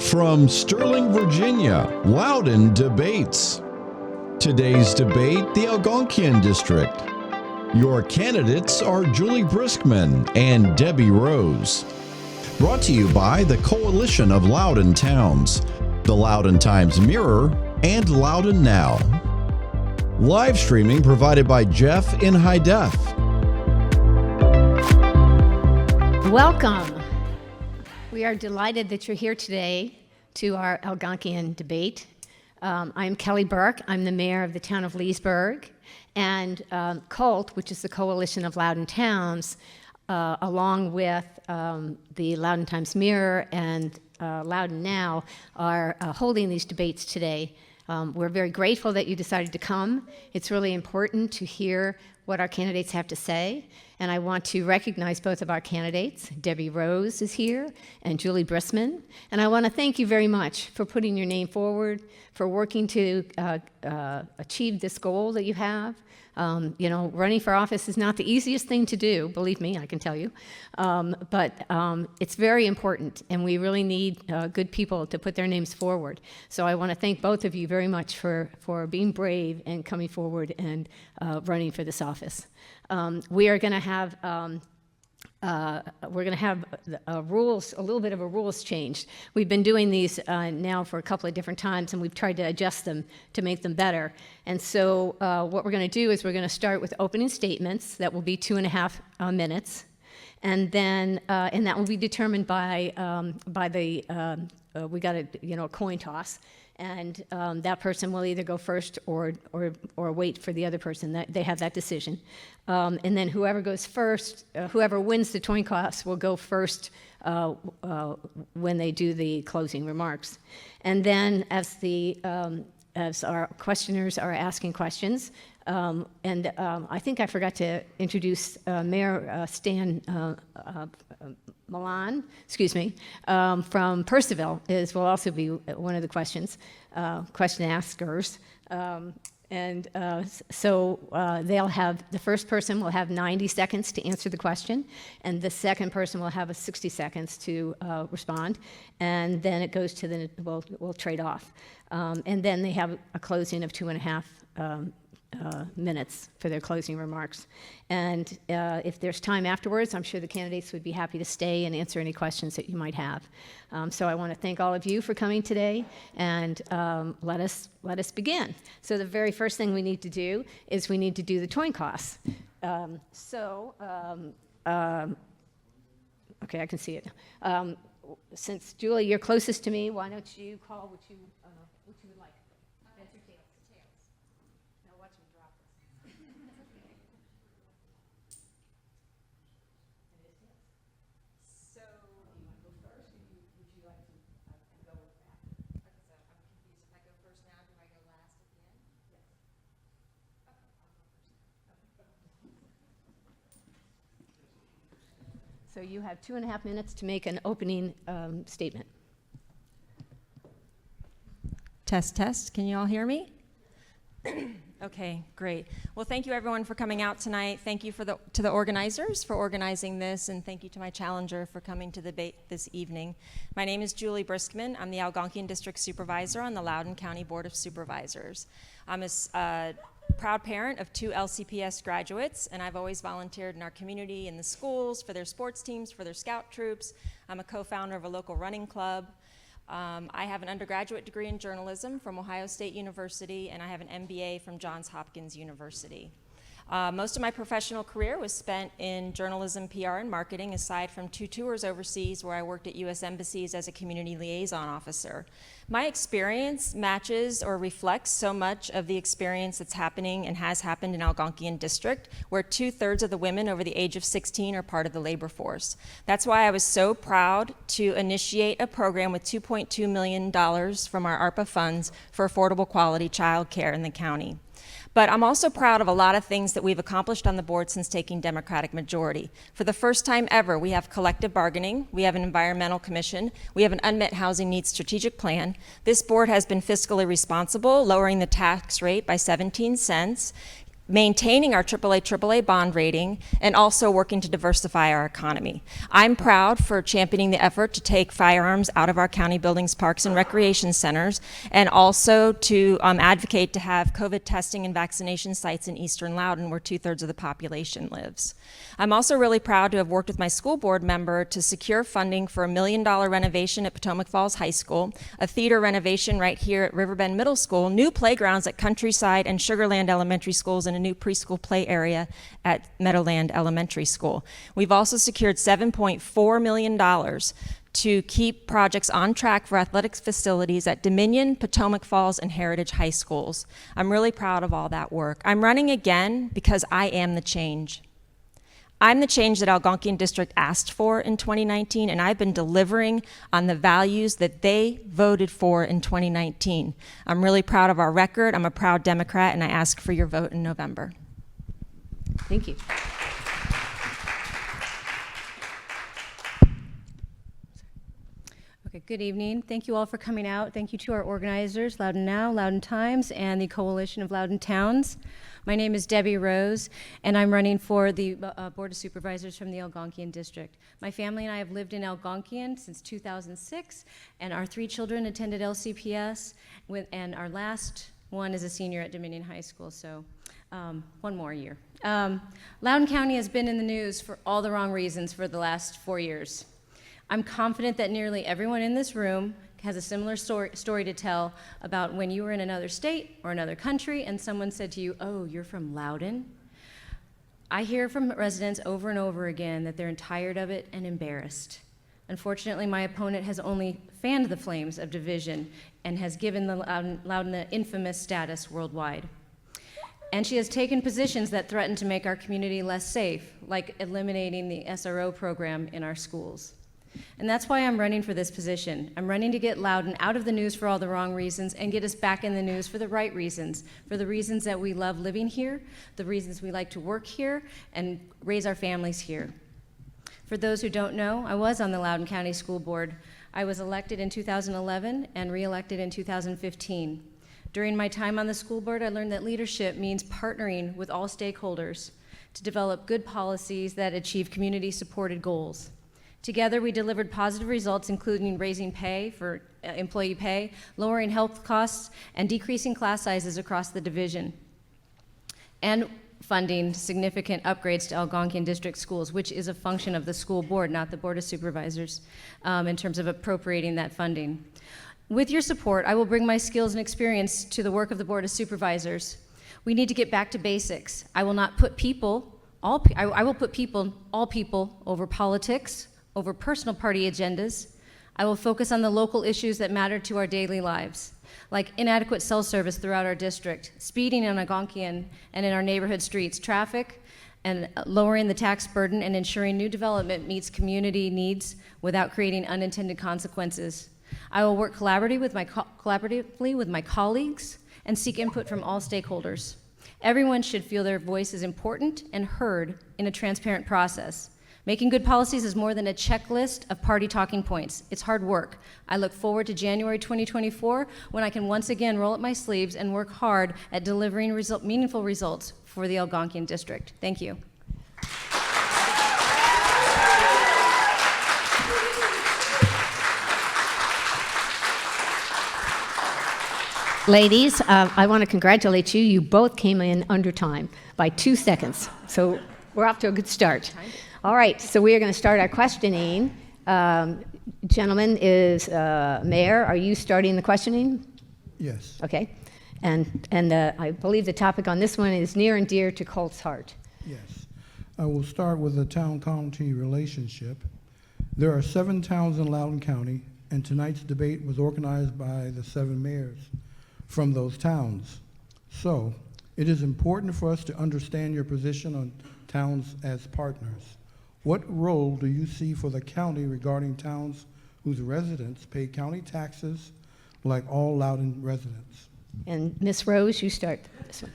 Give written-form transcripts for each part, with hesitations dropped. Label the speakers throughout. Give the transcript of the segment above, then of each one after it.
Speaker 1: From Sterling, Virginia, Loudoun debates. Today's debate, the Algonkian district. Your candidates are Juli Briskman and Debbie Rose. Brought to you by the Coalition of Loudoun Towns, the Loudoun Times-Mirror, and Loudoun Now. Live streaming provided by Jeff in High Def.
Speaker 2: Welcome. We are delighted that you're here today to our Algonkian debate. I'm Kelly Burke. I'm the mayor of the town of Leesburg. And COLT, which is the Coalition of Loudoun Towns, along with the Loudoun Times-Mirror and Loudoun Now, are holding these debates today. We're very grateful that you decided to come. It's really important to hear what our candidates have to say. And I want to recognize both of our candidates. Debbie Rose is here and Juli Briskman. And I want to thank you very much for putting your name forward, for working to achieve this goal that you have. Running for office is not the easiest thing to do, believe me, I can tell you. But it's very important, and we really need good people to put their names forward. So I want to thank both of you very much for being brave and coming forward and running for this office. We are going to have rules, a little bit of a rules change. We've been doing these now for a couple of different times, and we've tried to adjust them to make them better. And so what we're going to do is we're going to start with opening statements that will be 2.5 minutes, and then and that will be determined by the we got a coin toss. And that person will either go first or wait for the other person. That they have that decision. And then whoever goes first, whoever wins the coin toss will go first when they do the closing remarks. And then as our questioners are asking questions, I think I forgot to introduce Mayor Stan Milan, from Percival will also be one of the question askers. So they'll have, the first person will have 90 seconds to answer the question, and the second person will have 60 seconds to respond, and then it goes to we'll trade off. And then they have a closing of 2.5 minutes for their closing remarks. And if there's time afterwards, I'm sure the candidates would be happy to stay and answer any questions that you might have. So I want to thank all of you for coming today, and let us begin. So the very first thing we need to do is we need to do the coin toss. Okay, I can see it. Since Juli, you're closest to me, why don't you call what you would like? Heads or tails? Now watch me drop this. So, do you want to go first, or would you like to go with that?
Speaker 3: Okay, so I'm confused. If I go first now, do I go last at the end?
Speaker 2: Yes.
Speaker 3: Okay, I'll go first.
Speaker 2: So you have 2.5 minutes to make an opening statement.
Speaker 3: Test, test. Can you all hear me? Okay, great. Well, thank you everyone for coming out tonight. Thank you to the organizers for organizing this, and thank you to my challenger for coming to the debate this evening. My name is Juli Briskman. I'm the Algonkian District Supervisor on the Loudoun County Board of Supervisors. I'm a proud parent of 2 LCPS graduates, and I've always volunteered in our community, in the schools, for their sports teams, for their scout troops. I'm a co-founder of a local running club. I have an undergraduate degree in journalism from Ohio State University, and I have an MBA from Johns Hopkins University. Most of my professional career was spent in journalism, PR, and marketing, aside from 2 tours overseas where I worked at U.S. embassies as a community liaison officer. My experience matches or reflects so much of the experience that's happening and has happened in Algonkian District, where 2/3 of the women over the age of 16 are part of the labor force. That's why I was so proud to initiate a program with $2.2 million from our ARPA funds for affordable quality childcare in the county. But I'm also proud of a lot of things that we've accomplished on the board since taking Democratic majority. For the first time ever, we have collective bargaining, we have an environmental commission, we have an unmet housing needs strategic plan. This board has been fiscally responsible, lowering the tax rate by 17 cents, maintaining our AAA bond rating, and also working to diversify our economy. I'm proud for championing the effort to take firearms out of our county buildings, parks, and recreation centers, and also to advocate to have COVID testing and vaccination sites in eastern Loudoun, where 2/3 of the population lives. I'm also really proud to have worked with my school board member to secure funding for a $1 million renovation at Potomac Falls High School, a theater renovation right here at Riverbend Middle School, new playgrounds at Countryside and Sugarland Elementary Schools, and a new preschool play area at Meadowland Elementary School. We've also secured $7.4 million to keep projects on track for athletics facilities at Dominion, Potomac Falls, and Heritage High Schools. I'm really proud of all that work. I'm running again because I am the change. I'm the change that Algonkian District asked for in 2019, and I've been delivering on the values that they voted for in 2019. I'm really proud of our record. I'm a proud Democrat, and I ask for your vote in November.
Speaker 2: Thank you.
Speaker 4: Okay, good evening. Thank you all for coming out. Thank you to our organizers, Loudoun Now, Loudoun Times, and the Coalition of Loudoun Towns. My name is Debbie Rose, and I'm running for the Board of Supervisors from the Algonkian District. My family and I have lived in Algonkian since 2006, and our 3 children attended LCPS, and our last one is a senior at Dominion High School, so one more year. Loudoun County has been in the news for all the wrong reasons for the last 4 years. I'm confident that nearly everyone in this room has a similar story to tell about when you were in another state or another country and someone said to you, "Oh, you're from Loudoun?" I hear from residents over and over again that they're tired of it and embarrassed. Unfortunately, my opponent has only fanned the flames of division and has given the Loudoun the infamous status worldwide. And she has taken positions that threaten to make our community less safe, like eliminating the SRO program in our schools. And that's why I'm running for this position. I'm running to get Loudoun out of the news for all the wrong reasons and get us back in the news for the right reasons, for the reasons that we love living here, the reasons we like to work here, and raise our families here. For those who don't know, I was on the Loudoun County School Board. I was elected in 2011 and re-elected in 2015. During my time on the school board, I learned that leadership means partnering with all stakeholders to develop good policies that achieve community-supported goals. Together, we delivered positive results, including raising pay for employee pay, lowering health costs, and decreasing class sizes across the division, and funding significant upgrades to Algonkian District schools, which is a function of the school board, not the Board of Supervisors, in terms of appropriating that funding. With your support, I will bring my skills and experience to the work of the Board of Supervisors. We need to get back to basics. I will not put I will put all people over politics, over personal party agendas. I will focus on the local issues that matter to our daily lives, like inadequate cell service throughout our district, speeding in Algonkian and in our neighborhood streets, traffic, and lowering the tax burden and ensuring new development meets community needs without creating unintended consequences. I will work collaboratively with my colleagues and seek input from all stakeholders. Everyone should feel their voice is important and heard in a transparent process. Making good policies is more than a checklist of party talking points. It's hard work. I look forward to January 2024 when I can once again roll up my sleeves and work hard at delivering meaningful results for the Algonkian District. Thank you.
Speaker 2: Ladies, I want to congratulate you. You both came in under time by 2 seconds. So we're off to a good start. All right, so we are going to start our questioning. Gentlemen, is Mayor, are you starting the questioning?
Speaker 5: Yes.
Speaker 2: Okay. And I believe the topic on this one is near and dear to Colt's heart.
Speaker 5: Yes. I will start with the town-county relationship. There are 7 towns in Loudoun County, and tonight's debate was organized by the 7 mayors from those towns. So it is important for us to understand your position on towns as partners. What role do you see for the county regarding towns whose residents pay county taxes like all Loudoun residents?
Speaker 2: And Ms. Rose, you start this one.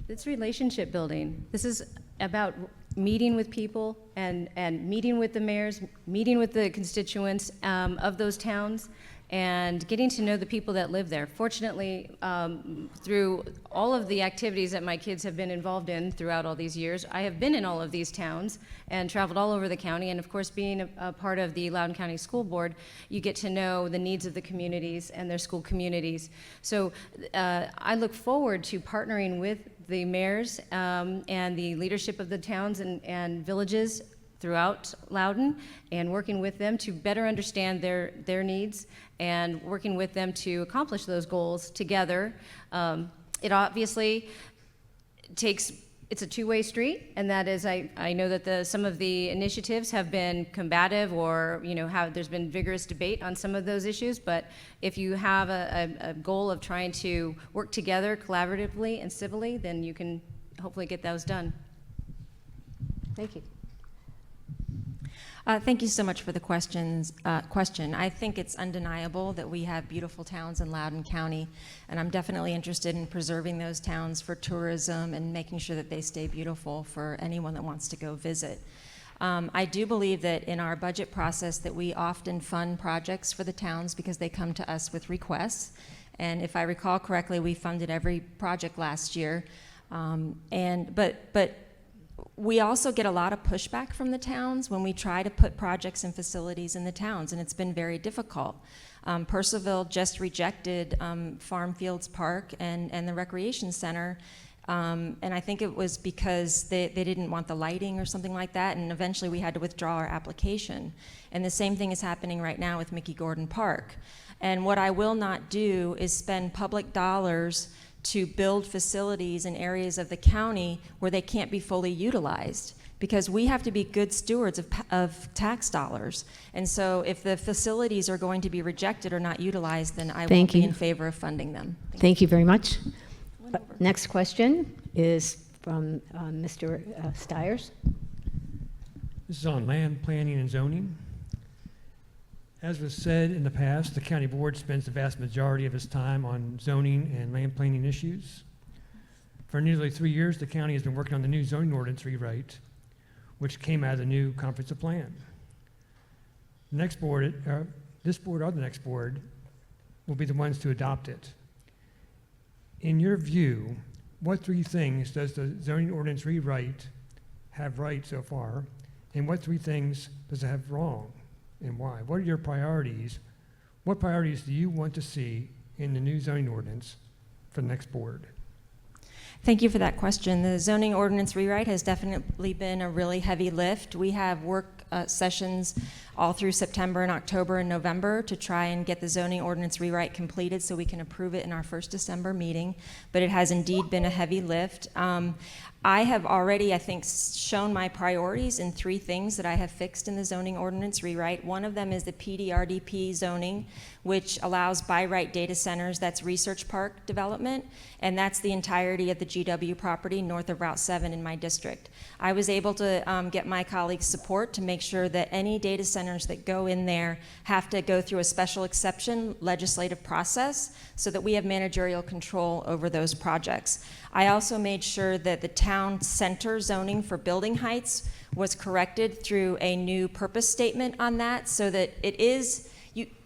Speaker 4: It's relationship building. This is about meeting with people and meeting with the mayors, meeting with the constituents of those towns, and getting to know the people that live there. Fortunately, through all of the activities that my kids have been involved in throughout all these years, I have been in all of these towns and traveled all over the county. And of course, being a part of the Loudoun County School Board, you get to know the needs of the communities and their school communities. So I look forward to partnering with the mayors and the leadership of the towns and villages throughout Loudoun, and working with them to better understand their needs and working with them to accomplish those goals together. It obviously it's a two-way street, and that is, I know that some of the initiatives have been combative, or there's been vigorous debate on some of those issues, but if you have a goal of trying to work together collaboratively and civilly, then you can hopefully get those done.
Speaker 2: Thank you.
Speaker 3: Thank you so much for the question. I think it's undeniable that we have beautiful towns in Loudoun County, and I'm definitely interested in preserving those towns for tourism and making sure that they stay beautiful for anyone that wants to go visit. I do believe that in our budget process that we often fund projects for the towns because they come to us with requests, and if I recall correctly, we funded every project last year, but we also get a lot of pushback from the towns when we try to put projects and facilities in the towns, and it's been very difficult. Purcellville just rejected Farm Fields Park and the Recreation Center, and I think it was because they didn't want the lighting or something like that, and eventually we had to withdraw our application. And the same thing is happening right now with Mickey Gordon Park. And what I will not do is spend public dollars to build facilities in areas of the county where they can't be fully utilized, because we have to be good stewards of tax dollars. And so if the facilities are going to be rejected or not utilized, then I won't be in favor of funding them.
Speaker 2: Thank you very much. Next question is from Mr. Stiers.
Speaker 6: This is on land planning and zoning. As was said in the past, the county board spends the vast majority of its time on zoning and land planning issues. For nearly 3 years, the county has been working on the new zoning ordinance rewrite, which came out of the new comprehensive plan. The next board, this board or the next board, will be the ones to adopt it. In your view, what 3 things does the zoning ordinance rewrite have right so far, and what 3 things does it have wrong? And why? What are your priorities? What priorities do you want to see in the new zoning ordinance for the next board?
Speaker 3: Thank you for that question. The zoning ordinance rewrite has definitely been a really heavy lift. We have work sessions all through September and October and November to try and get the zoning ordinance rewrite completed so we can approve it in our first December meeting, but it has indeed been a heavy lift. I have already, I think, shown my priorities in 3 things that I have fixed in the zoning ordinance rewrite. One of them is the PDRDP zoning, which allows by right data centers. That's research park development, and that's the entirety of the GW property north of Route 7 in my district. I was able to get my colleagues' support to make sure that any data centers that go in there have to go through a special exception legislative process so that we have managerial control over those projects. I also made sure that the town center zoning for building heights was corrected through a new purpose statement on that, so that it is,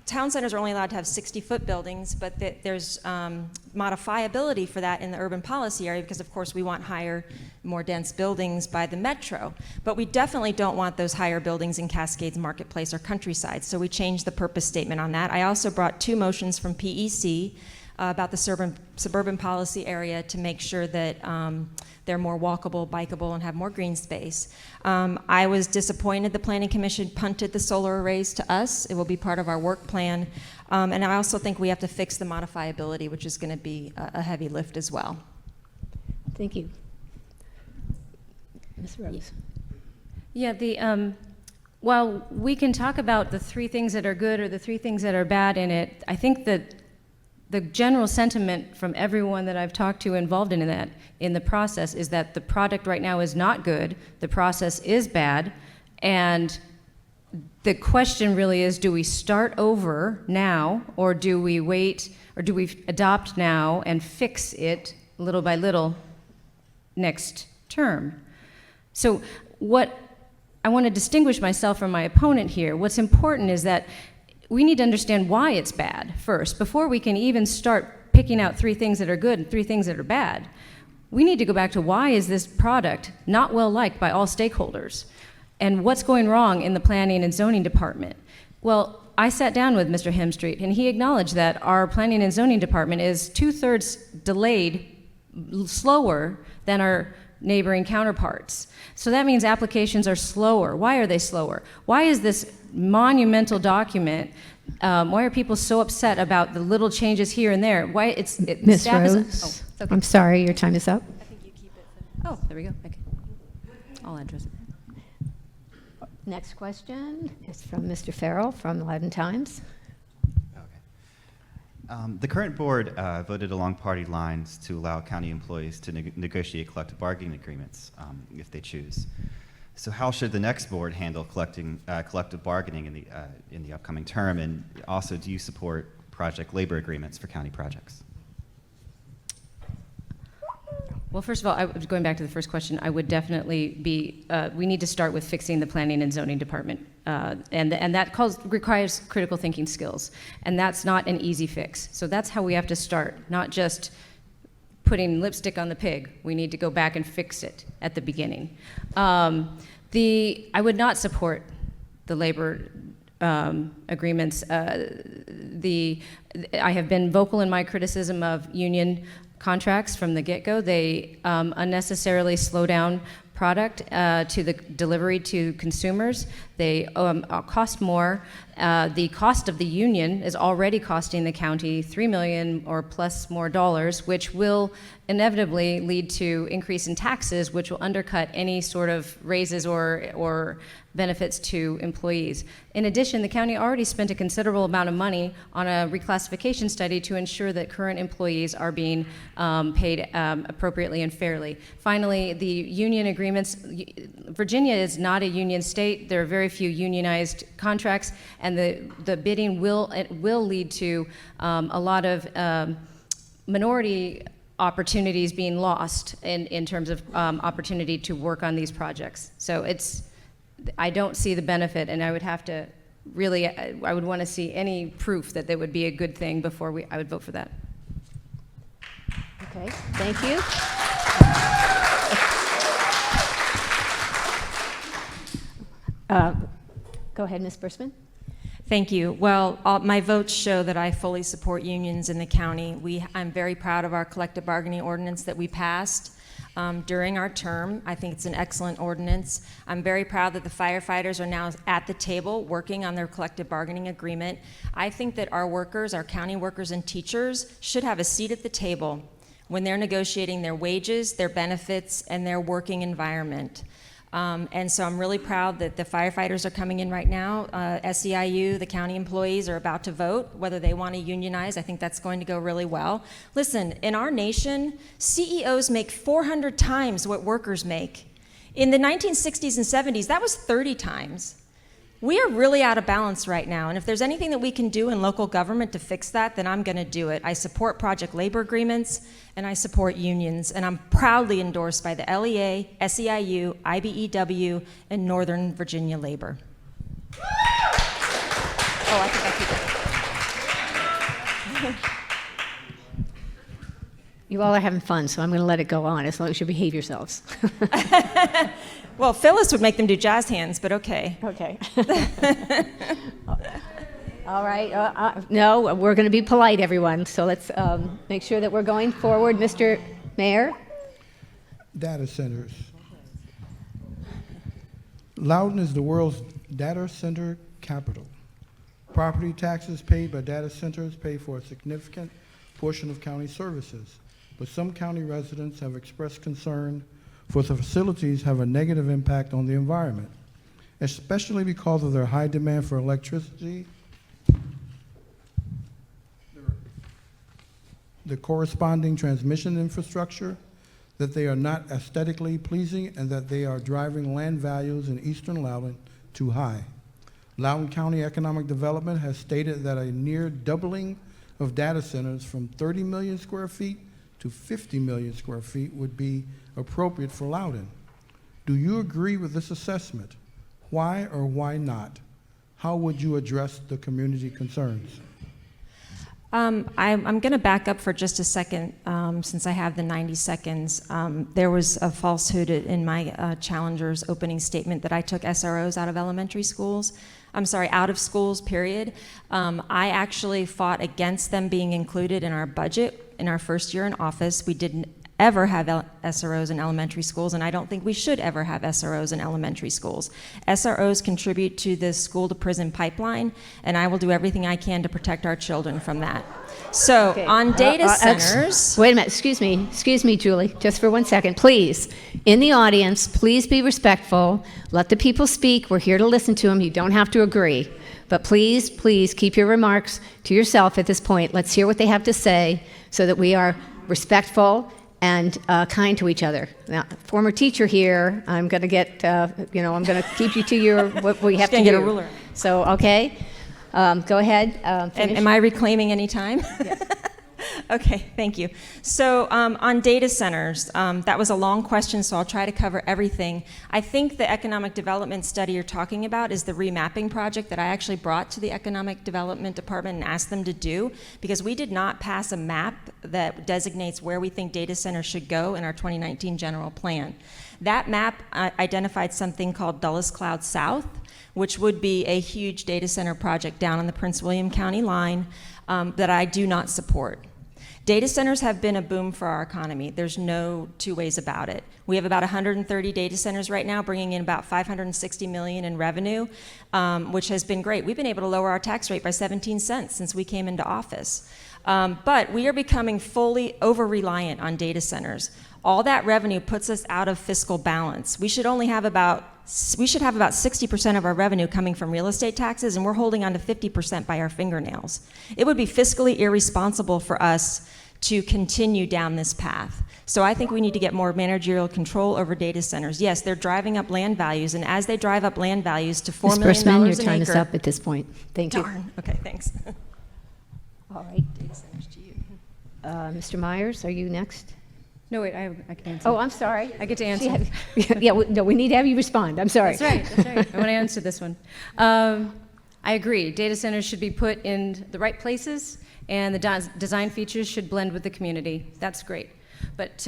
Speaker 3: town centers are only allowed to have 60-foot buildings, but there's modifiability for that in the urban policy area, because of course we want higher, more dense buildings by the metro. But we definitely don't want those higher buildings in Cascades Marketplace or Countryside, so we changed the purpose statement on that. I also brought 2 motions from PEC about the suburban policy area to make sure that they're more walkable, bikeable, and have more green space. I was disappointed the Planning Commission punted the solar arrays to us. It will be part of our work plan. And I also think we have to fix the modifiability, which is going to be a heavy lift as well.
Speaker 2: Thank you. Ms. Rose.
Speaker 4: Yeah, while we can talk about the 3 things that are good or the 3 things that are bad in it, I think that the general sentiment from everyone that I've talked to involved in the process is that the product right now is not good, the process is bad, and the question really is, do we start over now, or do we wait, or do we adopt now and fix it little by little next term? So what I want to distinguish myself from my opponent here. What's important is that we need to understand why it's bad first, before we can even start picking out 3 things that are good and 3 things that are bad. We need to go back to why is this product not well liked by all stakeholders, and what's going wrong in the planning and zoning department. Well, I sat down with Mr. Hemstreet, and he acknowledged that our planning and zoning department is 2/3 delayed, slower than our neighboring counterparts. So that means applications are slower. Why are they slower? Why is this monumental document, why are people so upset about the little changes here and there? Why
Speaker 2: Ms.
Speaker 4: staff is-
Speaker 2: Rose,
Speaker 4: it's okay.
Speaker 2: I'm sorry, your time is up.
Speaker 4: I think you keep it. Oh, there we go. Okay. I'll address it.
Speaker 2: Next question is from Mr. Farrell from the Loudoun Times.
Speaker 7: Okay. The current board voted along party lines to allow county employees to negotiate collective bargaining agreements if they choose. So how should the next board handle collective bargaining in the upcoming term? And also, do you support project labor agreements for county projects?
Speaker 4: Well, first of all, going back to the first question, I would definitely be, we need to start with fixing the planning and zoning department. And that requires critical thinking skills. And that's not an easy fix. So that's how we have to start, not just putting lipstick on the pig. We need to go back and fix it at the beginning. I would not support the labor agreements. I have been vocal in my criticism of union contracts from the get-go. They unnecessarily slow down product to the delivery to consumers. They cost more. The cost of the union is already costing the county $3 million or plus more dollars, which will inevitably lead to increase in taxes, which will undercut any sort of raises or benefits to employees. In addition, the county already spent a considerable amount of money on a reclassification study to ensure that current employees are being paid appropriately and fairly. Finally, the union agreements. Virginia is not a union state. There are very few unionized contracts, and the bidding will lead to a lot of minority opportunities being lost in terms of opportunity to work on these projects. So I don't see the benefit, and I would have to really, I would want to see any proof that would be a good thing before I would vote for that.
Speaker 2: Okay, thank you. Go ahead, Ms. Briskman.
Speaker 3: Thank you. Well, my votes show that I fully support unions in the county. I'm very proud of our collective bargaining ordinance that we passed during our term. I think it's an excellent ordinance. I'm very proud that the firefighters are now at the table working on their collective bargaining agreement. I think that our workers, our county workers and teachers, should have a seat at the table when they're negotiating their wages, their benefits, and their working environment. And so I'm really proud that the firefighters are coming in right now. SEIU, the county employees, are about to vote whether they want to unionize. I think that's going to go really well. Listen, in our nation, CEOs make 400 times what workers make. In the 1960s and 70s, that was 30 times. We are really out of balance right now, and if there's anything that we can do in local government to fix that, then I'm going to do it. I support project labor agreements, and I support unions, and I'm proudly endorsed by the LEA, SEIU, IBEW, and Northern Virginia Labor. Oh, I think I keep it.
Speaker 2: You all are having fun, so I'm going to let it go on as long as you behave yourselves.
Speaker 3: Well, Phyllis would make them do jazz hands, but okay.
Speaker 2: Okay. All right. No, we're going to be polite, everyone. So let's make sure that we're going forward. Mr. Mayor?
Speaker 5: Data centers. Loudoun is the world's data center capital. Property taxes paid by data centers pay for a significant portion of county services, but some county residents have expressed concern for the facilities have a negative impact on the environment, especially because of their high demand for electricity, the corresponding transmission infrastructure, that they are not aesthetically pleasing, and that they are driving land values in eastern Loudoun too high. Loudoun County Economic Development has stated that a near doubling of data centers from 30 million square feet to 50 million square feet would be appropriate for Loudoun. Do you agree with this assessment? Why or why not? how would you address the community concerns?
Speaker 3: I'm going to back up for just a second, since I have the 90 seconds. There was a falsehood in my challenger's opening statement that I took SROs out of elementary schools. I'm sorry, out of schools, period. I actually fought against them being included in our budget in our first year in office. We didn't ever have SROs in elementary schools, and I don't think we should ever have SROs in elementary schools. SROs contribute to the school-to-prison pipeline, and I will do everything I can to protect our children from that. So,
Speaker 2: Okay.
Speaker 3: on data centers...
Speaker 2: Wait a minute, excuse me, Julie, just for 1 second, please. In the audience, please be respectful. Let the people speak. We're here to listen to them. You don't have to agree. But please, please keep your remarks to yourself at this point. Let's hear what they have to say so that we are respectful and kind to each other. Now, former teacher here, I'm going to get, I'm going to keep you to your what we have to do.
Speaker 3: Get a ruler.
Speaker 2: So, okay, go ahead. Finish.
Speaker 3: Am I reclaiming any time?
Speaker 2: Yes.
Speaker 3: Okay, thank you. So on data centers, that was a long question, so I'll try to cover everything. I think the economic development study you're talking about is the remapping project that I actually brought to the economic development department and asked them to do, because we did not pass a map that designates where we think data centers should go in our 2019 general plan. That map identified something called Dulles Cloud South, which would be a huge data center project down on the Prince William County line that I do not support. Data centers have been a boom for our economy. There's no two ways about it. We have about 130 data centers right now, bringing in about $560 million in revenue, which has been great. We've been able to lower our tax rate by 17 cents since we came into office. But we are becoming fully over-reliant on data centers. All that revenue puts us out of fiscal balance. We should have about 60% of our revenue coming from real estate taxes, and we're holding on to 50% by our fingernails. It would be fiscally irresponsible for us to continue down this path. So I think we need to get more managerial control over data centers. Yes, they're driving up land values, and as they drive up land values to $4 million
Speaker 2: Ms. Briskman, your
Speaker 3: an
Speaker 2: time is
Speaker 3: acre-
Speaker 2: up at this point. Thank you.
Speaker 3: Darn. Okay, thanks.
Speaker 2: All right.
Speaker 3: Data centers to you.
Speaker 2: Mr. Myers, are you next?
Speaker 4: No, wait, I can answer.
Speaker 2: Oh, I'm sorry.
Speaker 4: I get to
Speaker 2: She
Speaker 4: answer.
Speaker 2: had- yeah, no, we need to have you respond. I'm sorry.
Speaker 4: That's right, that's right. I want to answer this one. I agree. Data centers should be put in the right places, and the design features should blend with the community. That's great. But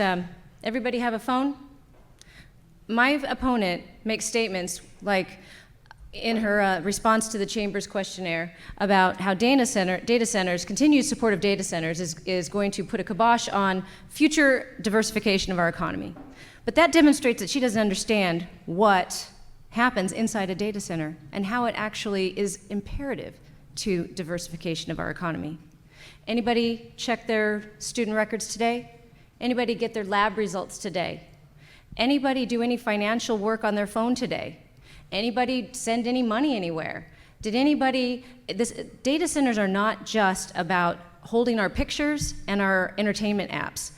Speaker 4: everybody have a phone? My opponent makes statements like, in her response to the Chamber's questionnaire, about how data centers, continued support of data centers is going to put a kibosh on future diversification of our economy. But that demonstrates that she doesn't understand what happens inside a data center and how it actually is imperative to diversification of our economy. Anybody check their student records today? Anybody get their lab results today? Anybody do any financial work on their phone today? Anybody send any money anywhere? Data centers are not just about holding our pictures and our entertainment apps.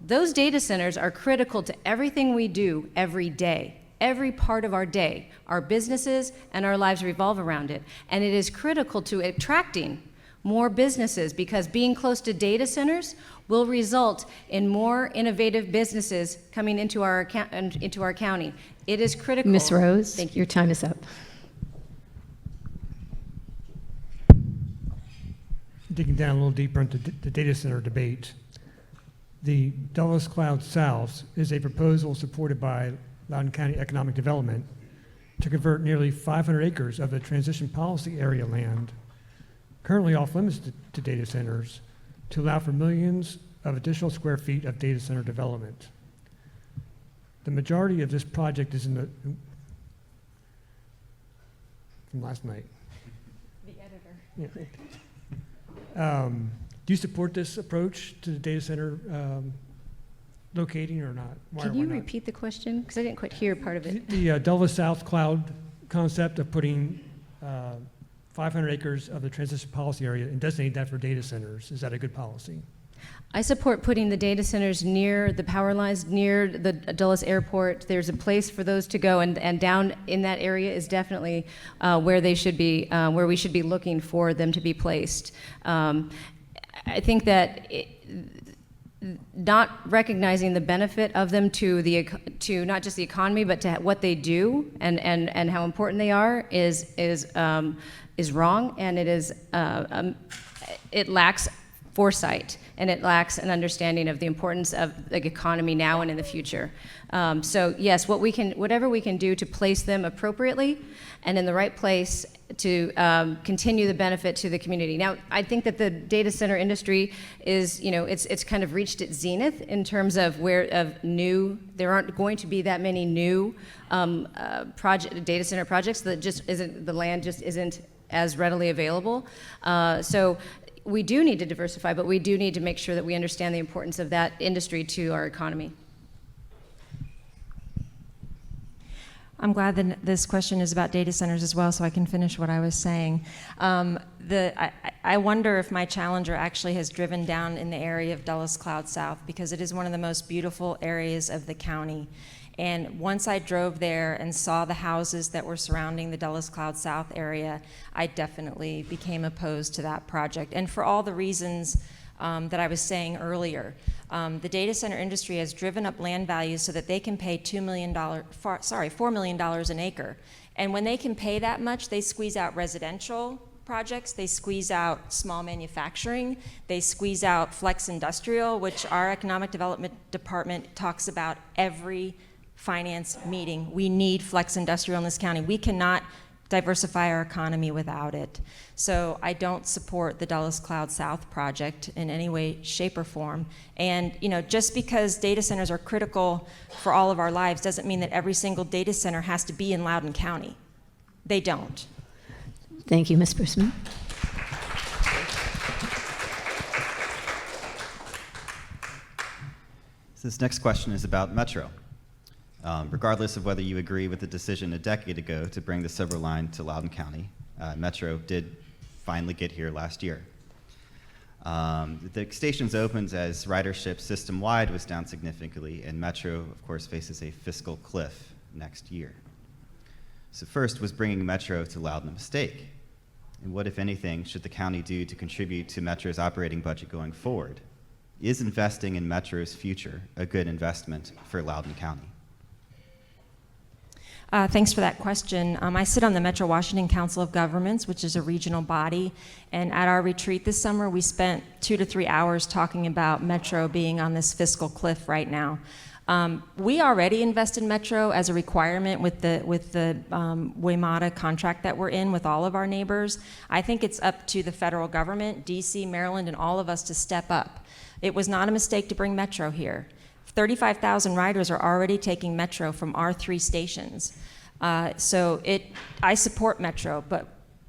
Speaker 4: Those data centers are critical to everything we do every day. Every part of our day, our businesses and our lives revolve around it. And it is critical to attracting more businesses, because being close to data centers will result in more innovative businesses coming into our county. It is critical.
Speaker 2: Ms. Rose,
Speaker 4: Thank you.
Speaker 2: your time is up.
Speaker 6: Digging down a little deeper into the data center debate, the Dulles Cloud South is a proposal supported by Loudoun County Economic Development to convert nearly 500 acres of the transition policy area land, currently off limits to data centers, to allow for millions of additional square feet of data center development. The majority of this project is from last night.
Speaker 3: The editor.
Speaker 6: Yeah. Do you support this approach to the data center locating or not? Why or
Speaker 4: Can
Speaker 6: why
Speaker 4: you
Speaker 6: not?
Speaker 4: repeat the question? Because I didn't quite hear part of it.
Speaker 6: The Dulles South Cloud concept of putting 500 acres of the transition policy area and designate that for data centers, is that a good policy?
Speaker 4: I support putting the data centers near the power lines, near the Dulles Airport. There's a place for those to go, and down in that area is definitely where they should be, where we should be looking for them to be placed. I think that not recognizing the benefit of them to not just the economy, but to what they do and how important they are is wrong, and it lacks foresight, and it lacks an understanding of the importance of the economy now and in the future. So yes, whatever we can do to place them appropriately and in the right place to continue the benefit to the community. Now, I think that the data center industry is, it's kind of reached its zenith in terms of there aren't going to be that many new data center projects. The land just isn't as readily available. So we do need to diversify, but we do need to make sure that we understand the importance of that industry to our economy.
Speaker 3: I'm glad that this question is about data centers as well, so I can finish what I was saying. I wonder if my challenger actually has driven down in the area of Dulles Cloud South, because it is one of the most beautiful areas of the county. And once I drove there and saw the houses that were surrounding the Dulles Cloud South area, I definitely became opposed to that project. And for all the reasons that I was saying earlier, the data center industry has driven up land values so that they can pay $4 million an acre. And when they can pay that much, they squeeze out residential projects, they squeeze out small manufacturing, they squeeze out flex industrial, which our economic development department talks about every finance meeting. We need flex industrial in this county. We cannot diversify our economy without it. So I don't support the Dulles Cloud South project in any way, shape, or form. And just because data centers are critical for all of our lives doesn't mean that every single data center has to be in Loudoun County. They don't.
Speaker 2: Thank you, Ms. Briskman.
Speaker 7: So this next question is about Metro. Regardless of whether you agree with the decision a decade ago to bring the Silver Line to Loudoun County, Metro did finally get here last year. The stations opened as ridership system-wide was down significantly, and Metro, of course, faces a fiscal cliff next year. So first, was bringing Metro to Loudoun a mistake? And what, if anything, should the county do to contribute to Metro's operating budget going forward? Is investing in Metro's future a good investment for Loudoun County?
Speaker 3: Thanks for that question. I sit on the Metro Washington Council of Governments, which is a regional body, and at our retreat this summer, we spent 2 to 3 hours talking about Metro being on this fiscal cliff right now. We already invest in Metro as a requirement with the WMATA contract that we're in with all of our neighbors. I think it's up to the federal government, DC, Maryland, and all of us to step up. It was not a mistake to bring Metro here. 35,000 riders are already taking Metro from our 3 stations. I support Metro, but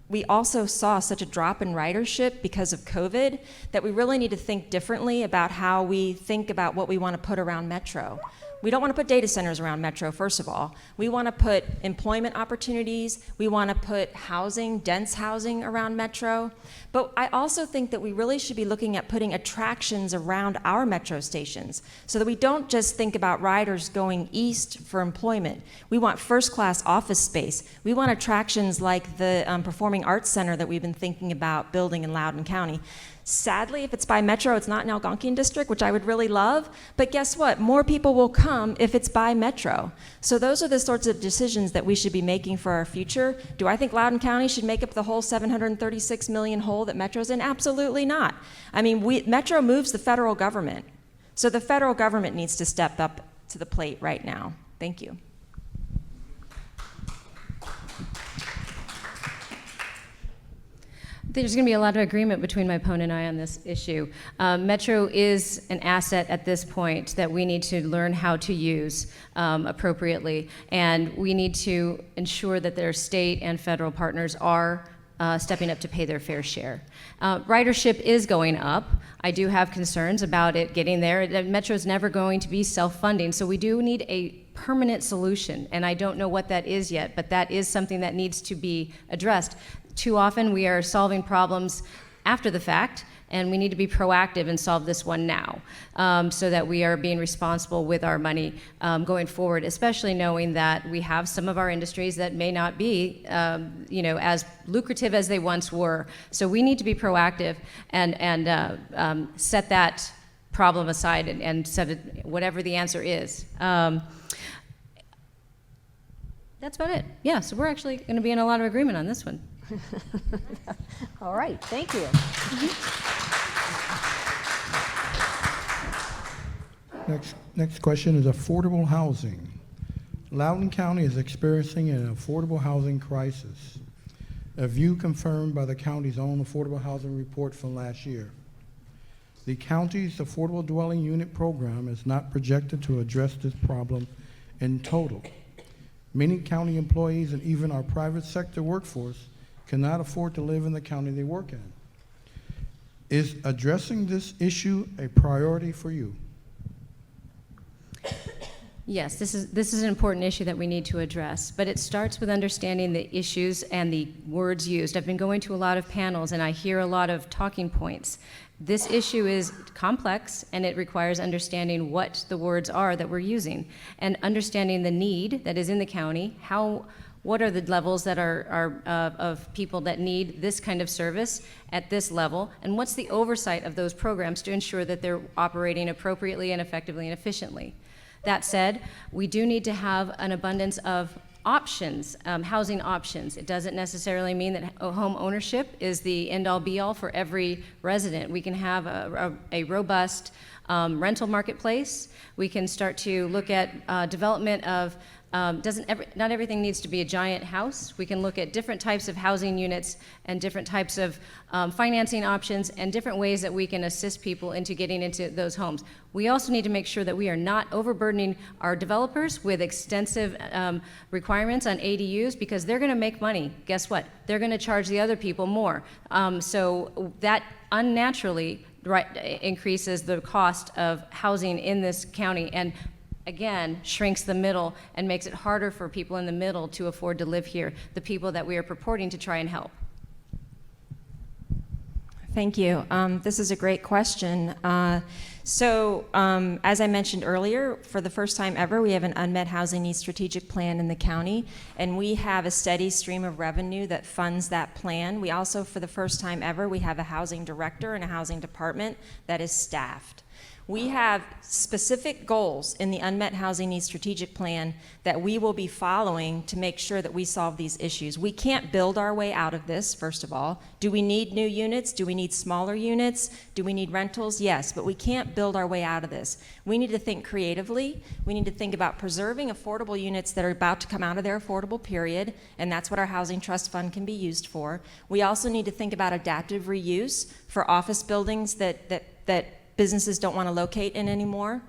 Speaker 3: we also saw such a drop in ridership because of COVID that we really need to think differently about how we think about what we want to put around Metro. We don't want to put data centers around Metro, first of all. We want to put employment opportunities. We want to put housing, dense housing around Metro. But I also think that we really should be looking at putting attractions around our Metro stations so that we don't just think about riders going east for employment. We want first-class office space. We want attractions like the Performing Arts Center that we've been thinking about building in Loudoun County. Sadly, if it's by Metro, it's not in Algonkian District, which I would really love, but guess what? More people will come if it's by Metro. So those are the sorts of decisions that we should be making for our future. Do I think Loudoun County should make up the whole $736 million hole that Metro's in? Absolutely not. I mean, Metro moves the federal government. So the federal government needs to step up to the plate right now. Thank you.
Speaker 4: There's going to be a lot of agreement between my opponent and I on this issue. Metro is an asset at this point that we need to learn how to use appropriately, and we need to ensure that their state and federal partners are stepping up to pay their fair share. Ridership is going up. I do have concerns about it getting there. Metro is never going to be self-funding, so we do need a permanent solution, and I don't know what that is yet, but that is something that needs to be addressed. Too often we are solving problems after the fact, and we need to be proactive and solve this one now so that we are being responsible with our money going forward, especially knowing that we have some of our industries that may not be as lucrative as they once were. So we need to be proactive and set that problem aside and set it, whatever the answer is. That's about it. Yeah, so we're actually going to be in a lot of agreement on this one.
Speaker 2: All right, thank you.
Speaker 5: Next question is affordable housing. Loudoun County is experiencing an affordable housing crisis, a view confirmed by the county's own affordable housing report from last year. The county's affordable dwelling unit program is not projected to address this problem in total. Many county employees and even our private sector workforce cannot afford to live in the county they work in. Is addressing this issue a priority for you?
Speaker 4: Yes, this is an important issue that we need to address, but it starts with understanding the issues and the words used. I've been going to a lot of panels and I hear a lot of talking points. This issue is complex and it requires understanding what the words are that we're using and understanding the need that is in the county, what are the levels that are of people that need this kind of service at this level, and what's the oversight of those programs to ensure that they're operating appropriately and effectively and efficiently. That said, we do need to have an abundance of options, housing options. It doesn't necessarily mean that home ownership is the end-all be-all for every resident. We can have a robust rental marketplace. We can start to look at development of not everything needs to be a giant house. We can look at different types of housing units and different types of financing options and different ways that we can assist people into getting into those homes. We also need to make sure that we are not overburdening our developers with extensive requirements on ADUs because they're going to make money. Guess what? They're going to charge the other people more. So that unnaturally increases the cost of housing in this county and again, shrinks the middle and makes it harder for people in the middle to afford to live here, the people that we are purporting to try and help.
Speaker 3: Thank you. This is a great question. As I mentioned earlier, for the first time ever, we have an unmet housing needs strategic plan in the county, and we have a steady stream of revenue that funds that plan. We also, for the first time ever, we have a housing director and a housing department that is staffed. We have specific goals in the unmet housing needs strategic plan that we will be following to make sure that we solve these issues. We can't build our way out of this, first of all. Do we need new units? Do we need smaller units? Do we need rentals? Yes, but we can't build our way out of this. We need to think creatively. We need to think about preserving affordable units that are about to come out of their affordable period, and that's what our Housing Trust Fund can be used for. We also need to think about adaptive reuse for office buildings that businesses don't want to locate in anymore.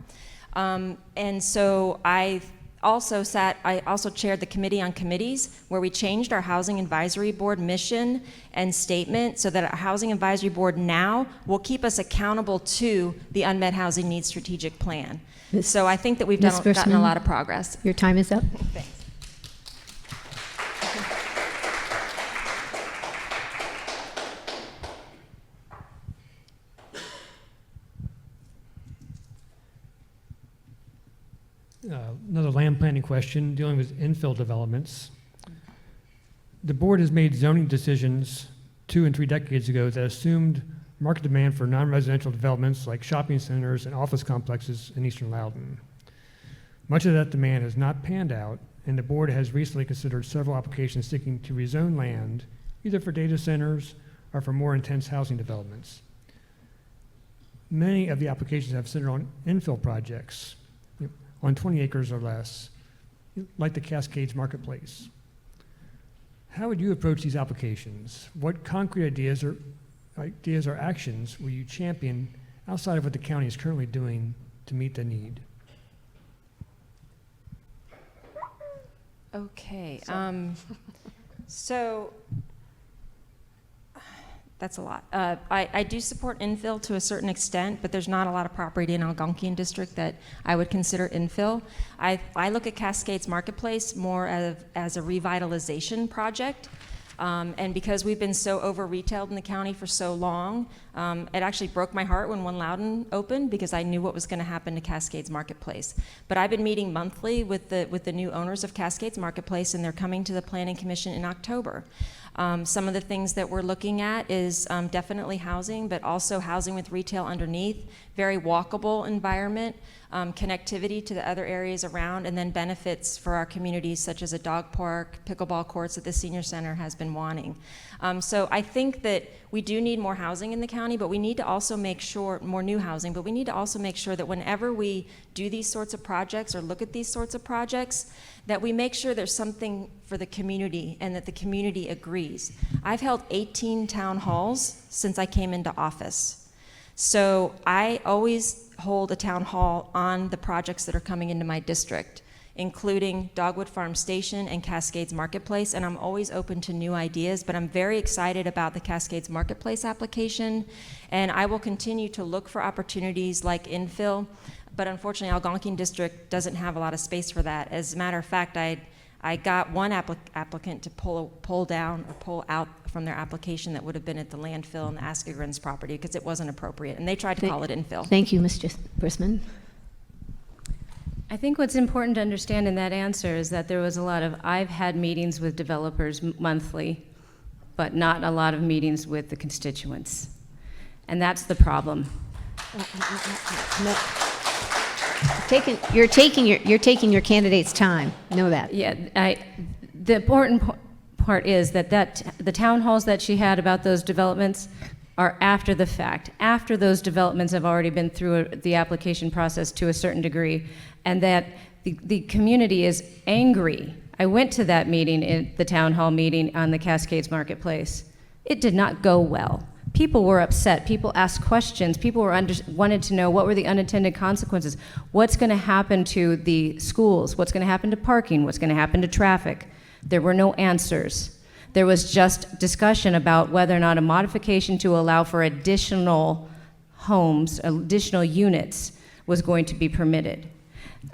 Speaker 3: And so I also chaired the Committee on Committees, where we changed our Housing Advisory Board mission and statement so that our Housing Advisory Board now will keep us accountable to the Unmet Housing Needs Strategic Plan. So I think that we've gotten a lot of progress.
Speaker 2: Your time is up.
Speaker 3: Thanks.
Speaker 6: Another land planning question dealing with infill developments. The board has made zoning decisions 2 and 3 decades ago that assumed market demand for non-residential developments like shopping centers and office complexes in eastern Loudoun. Much of that demand has not panned out, and the board has recently considered several applications seeking to rezone land either for data centers or for more intense housing developments. Many of the applications have centered on infill projects on 20 acres or less, like the Cascades Marketplace. How would you approach these applications? What concrete ideas or actions will you champion outside of what the county is currently doing to meet the need?
Speaker 3: Okay, so that's a lot. I do support infill to a certain extent, but there's not a lot of property in Algonkian district that I would consider infill. I look at Cascades Marketplace more as a revitalization project. And because we've been so over-retailed in the county for so long, it actually broke my heart when One Loudoun opened because I knew what was going to happen to Cascades Marketplace. But I've been meeting monthly with the new owners of Cascades Marketplace, and they're coming to the Planning Commission in October. Some of the things that we're looking at is definitely housing, but also housing with retail underneath, very walkable environment, connectivity to the other areas around, and then benefits for our communities such as a dog park, pickleball courts that the senior center has been wanting. So I think that we do need more housing in the county, but we need to also make sure, more new housing, but we need to also make sure that whenever we do these sorts of projects or look at these sorts of projects, that we make sure there's something for the community and that the community agrees. I've held 18 town halls since I came into office. So I always hold a town hall on the projects that are coming into my district, including Dogwood Farm Station and Cascades Marketplace, and I'm always open to new ideas, but I'm very excited about the Cascades Marketplace application, and I will continue to look for opportunities like infill, but unfortunately Algonkian District doesn't have a lot of space for that. As a matter of fact, I got one applicant to pull out from their application that would have been at the landfill and the Askegrins property because it wasn't appropriate, and they tried to call it infill.
Speaker 2: Thank you, Mr. Briskman.
Speaker 4: I think what's important to understand in that answer is that there was a lot of, I've had meetings with developers monthly, but not a lot of meetings with the constituents. And that's the problem.
Speaker 2: No. You're taking your candidate's time. Know that.
Speaker 4: Yeah, the important part is that the town halls that she had about those developments are after the fact, after those developments have already been through the application process to a certain degree, and that the community is angry. I went to that meeting, the town hall meeting on the Cascades Marketplace. It did not go well. People were upset. People asked questions. People wanted to know what were the unintended consequences. What's going to happen to the schools? What's going to happen to parking? What's going to happen to traffic? There were no answers. There was just discussion about whether or not a modification to allow for additional homes, additional units, was going to be permitted.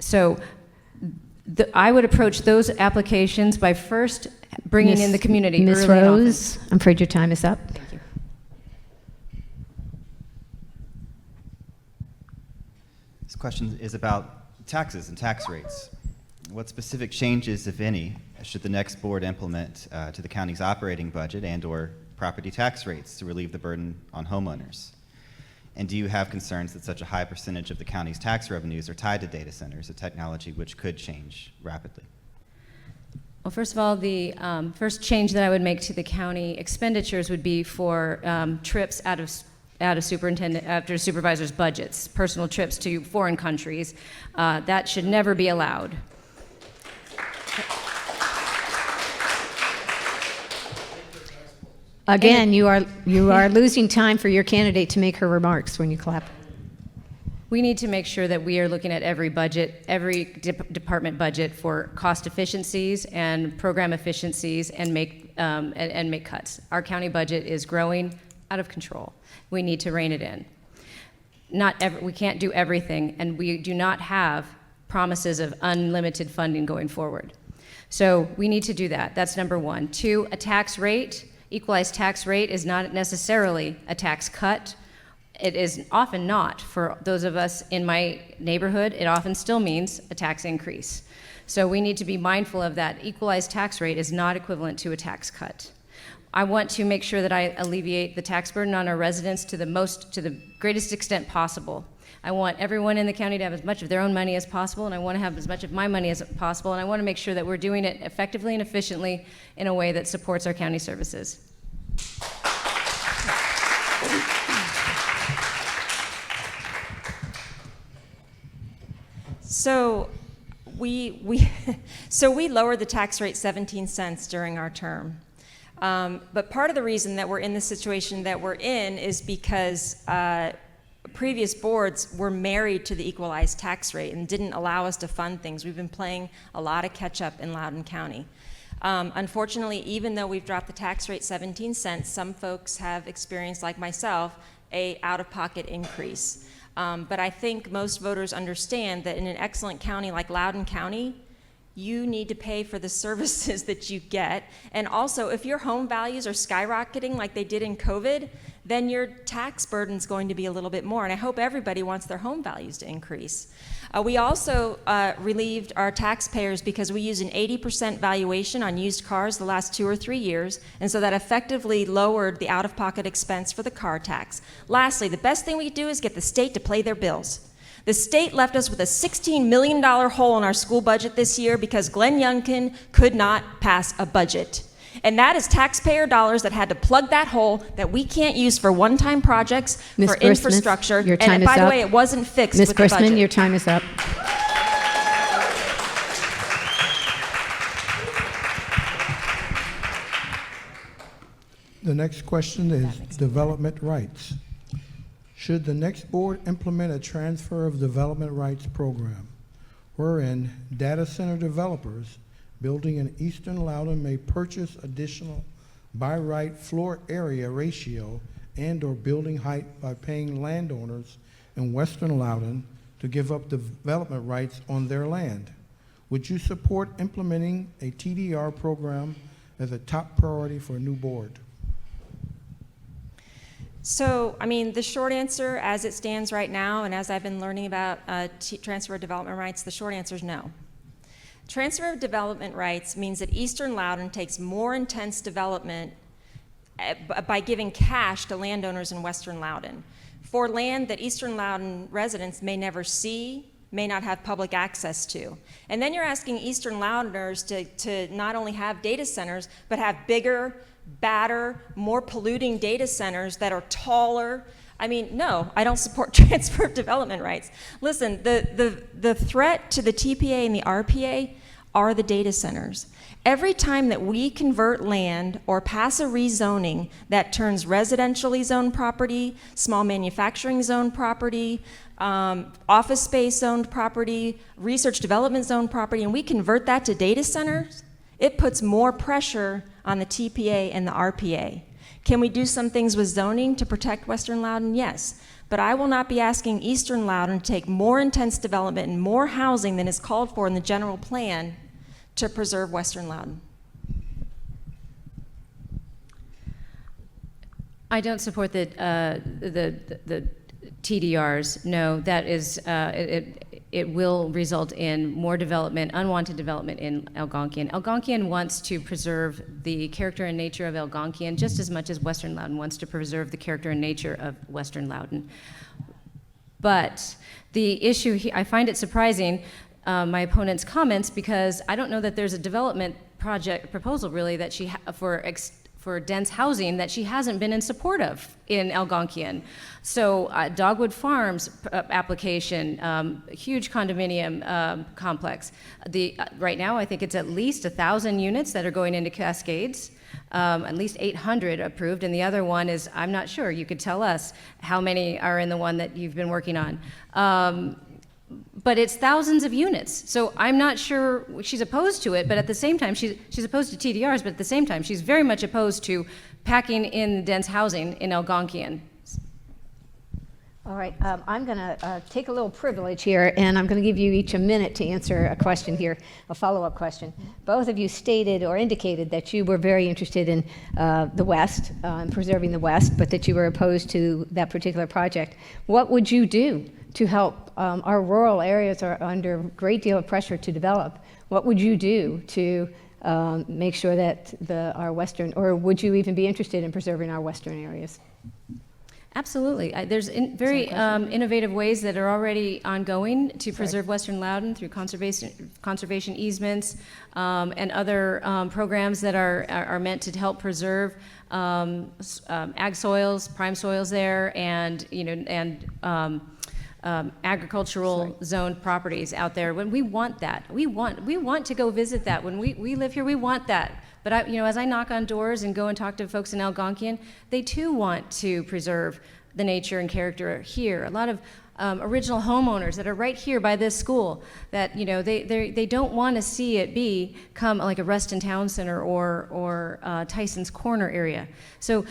Speaker 4: So I would approach those applications by first bringing in the community.
Speaker 2: Ms.
Speaker 4: early and often.
Speaker 2: Rose, I'm afraid your time is up.
Speaker 4: Thank you.
Speaker 7: This question is about taxes and tax rates. What specific changes, if any, should the next board implement to the county's operating budget and/or property tax rates to relieve the burden on homeowners? And do you have concerns that such a high percentage of the county's tax revenues are tied to data centers, a technology which could change rapidly?
Speaker 4: Well, first of all, the first change that I would make to the county expenditures would be for trips out of supervisors' budgets, personal trips to foreign countries. That should never be allowed.
Speaker 2: Again, you are losing time for your candidate to make her remarks when you clap.
Speaker 4: We need to make sure that we are looking at every budget, every department budget for cost efficiencies and program efficiencies and make cuts. Our county budget is growing out of control. We need to rein it in. We can't do everything, and we do not have promises of unlimited funding going forward. So we need to do that. That's number one. Two, a tax rate. Equalized tax rate is not necessarily a tax cut. It is often not. For those of us in my neighborhood, it often still means a tax increase. So we need to be mindful of that. Equalized tax rate is not equivalent to a tax cut. I want to make sure that I alleviate the tax burden on our residents to the greatest extent possible. I want everyone in the county to have as much of their own money as possible, and I want to have as much of my money as possible, and I want to make sure that we're doing it effectively and efficiently in a way that supports our county services.
Speaker 3: So we lowered the tax rate 17 cents during our term. But part of the reason that we're in the situation that we're in is because previous boards were married to the equalized tax rate and didn't allow us to fund things. We've been playing a lot of catch up in Loudoun County. Unfortunately, even though we've dropped the tax rate 17 cents, some folks have experienced, like myself, a out-of-pocket increase. But I think most voters understand that in an excellent county like Loudoun County, you need to pay for the services that you get. And also, if your home values are skyrocketing like they did in COVID, then your tax burden's going to be a little bit more. And I hope everybody wants their home values to increase. We also relieved our taxpayers because we used an 80% valuation on used cars the last 2 or 3 years, and so that effectively lowered the out-of-pocket expense for the car tax. Lastly, the best thing we could do is get the state to pay their bills. The state left us with a $16 million hole in our school budget this year because Glenn Youngkin could not pass a budget. And that is taxpayer dollars that had to plug that hole that we can't use for one-time projects,
Speaker 2: Ms.
Speaker 3: for
Speaker 2: Briskman,
Speaker 3: infrastructure.
Speaker 2: your time
Speaker 3: And
Speaker 2: is
Speaker 3: by the
Speaker 2: up.
Speaker 3: way, it wasn't fixed
Speaker 2: Ms.
Speaker 3: with the budget.
Speaker 2: Briskman, your time is up.
Speaker 5: The next question is development rights. Should the next board implement a transfer of development rights program wherein data center developers building in Eastern Loudoun may purchase additional by right floor area ratio and/or building height by paying landowners in Western Loudoun to give up development rights on their land? Would you support implementing a TDR program as a top priority for a new board?
Speaker 3: So, I mean, the short answer as it stands right now, and as I've been learning about transfer of development rights, the short answer is no. Transfer of development rights means that Eastern Loudoun takes more intense development by giving cash to landowners in Western Loudoun for land that Eastern Loudoun residents may never see, may not have public access to. And then you're asking Eastern Loudouners to not only have data centers, but have bigger, badder, more polluting data centers that are taller. I mean, no, I don't support transfer of development rights. Listen, the threat to the TPA and the RPA are the data centers. Every time that we convert land or pass a rezoning that turns residentially zoned property, small manufacturing zoned property, office space zoned property, research development zoned property, and we convert that to data centers, it puts more pressure on the TPA and the RPA. Can we do some things with zoning to protect Western Loudoun? Yes. But I will not be asking Eastern Loudoun to take more intense development and more housing than is called for in the general plan to preserve Western Loudoun.
Speaker 4: I don't support the TDRs. No, that is it will result in more development, unwanted development in Algonkian. Algonkian wants to preserve the character and nature of Algonkian just as much as Western Loudoun wants to preserve the character and nature of Western Loudoun. But the issue here, I find it surprising, my opponent's comments, because I don't know that there's a development project proposal really that she for dense housing that she hasn't been in support of in Algonkian. So Dogwood Farms application, huge condominium complex. Right now I think it's at least 1,000 units that are going into Cascades, at least 800 approved, and the other one is, I'm not sure, you could tell us how many are in the one that you've been working on. But it's thousands of units, so I'm not sure she's opposed to it, but at the same time, she's opposed to TDRs, but at the same time, she's very much opposed to packing in dense housing in Algonkian.
Speaker 2: All right, I'm going to take a little privilege here, and I'm going to give you each a minute to answer a question here, a follow-up question. Both of you stated or indicated that you were very interested in the West, preserving the West, but that you were opposed to that particular project. What would you do to help? Our rural areas are under a great deal of pressure to develop. What would you do to make sure that our Western, or would you even be interested in preserving our Western areas?
Speaker 4: Absolutely. There's very innovative ways that are already ongoing to preserve Western Loudoun through conservation easements and other programs that are meant to help preserve ag soils, prime soils there, and agricultural zoned properties out there. When we want that, we want to go visit that. When we live here, we want that. But as I knock on doors and go and talk to folks in Algonkian, they too want to preserve the nature and character here. A lot of original homeowners that are right here by this school that they don't want to see it become like a Reston Town Center or Tyson's Corner area. So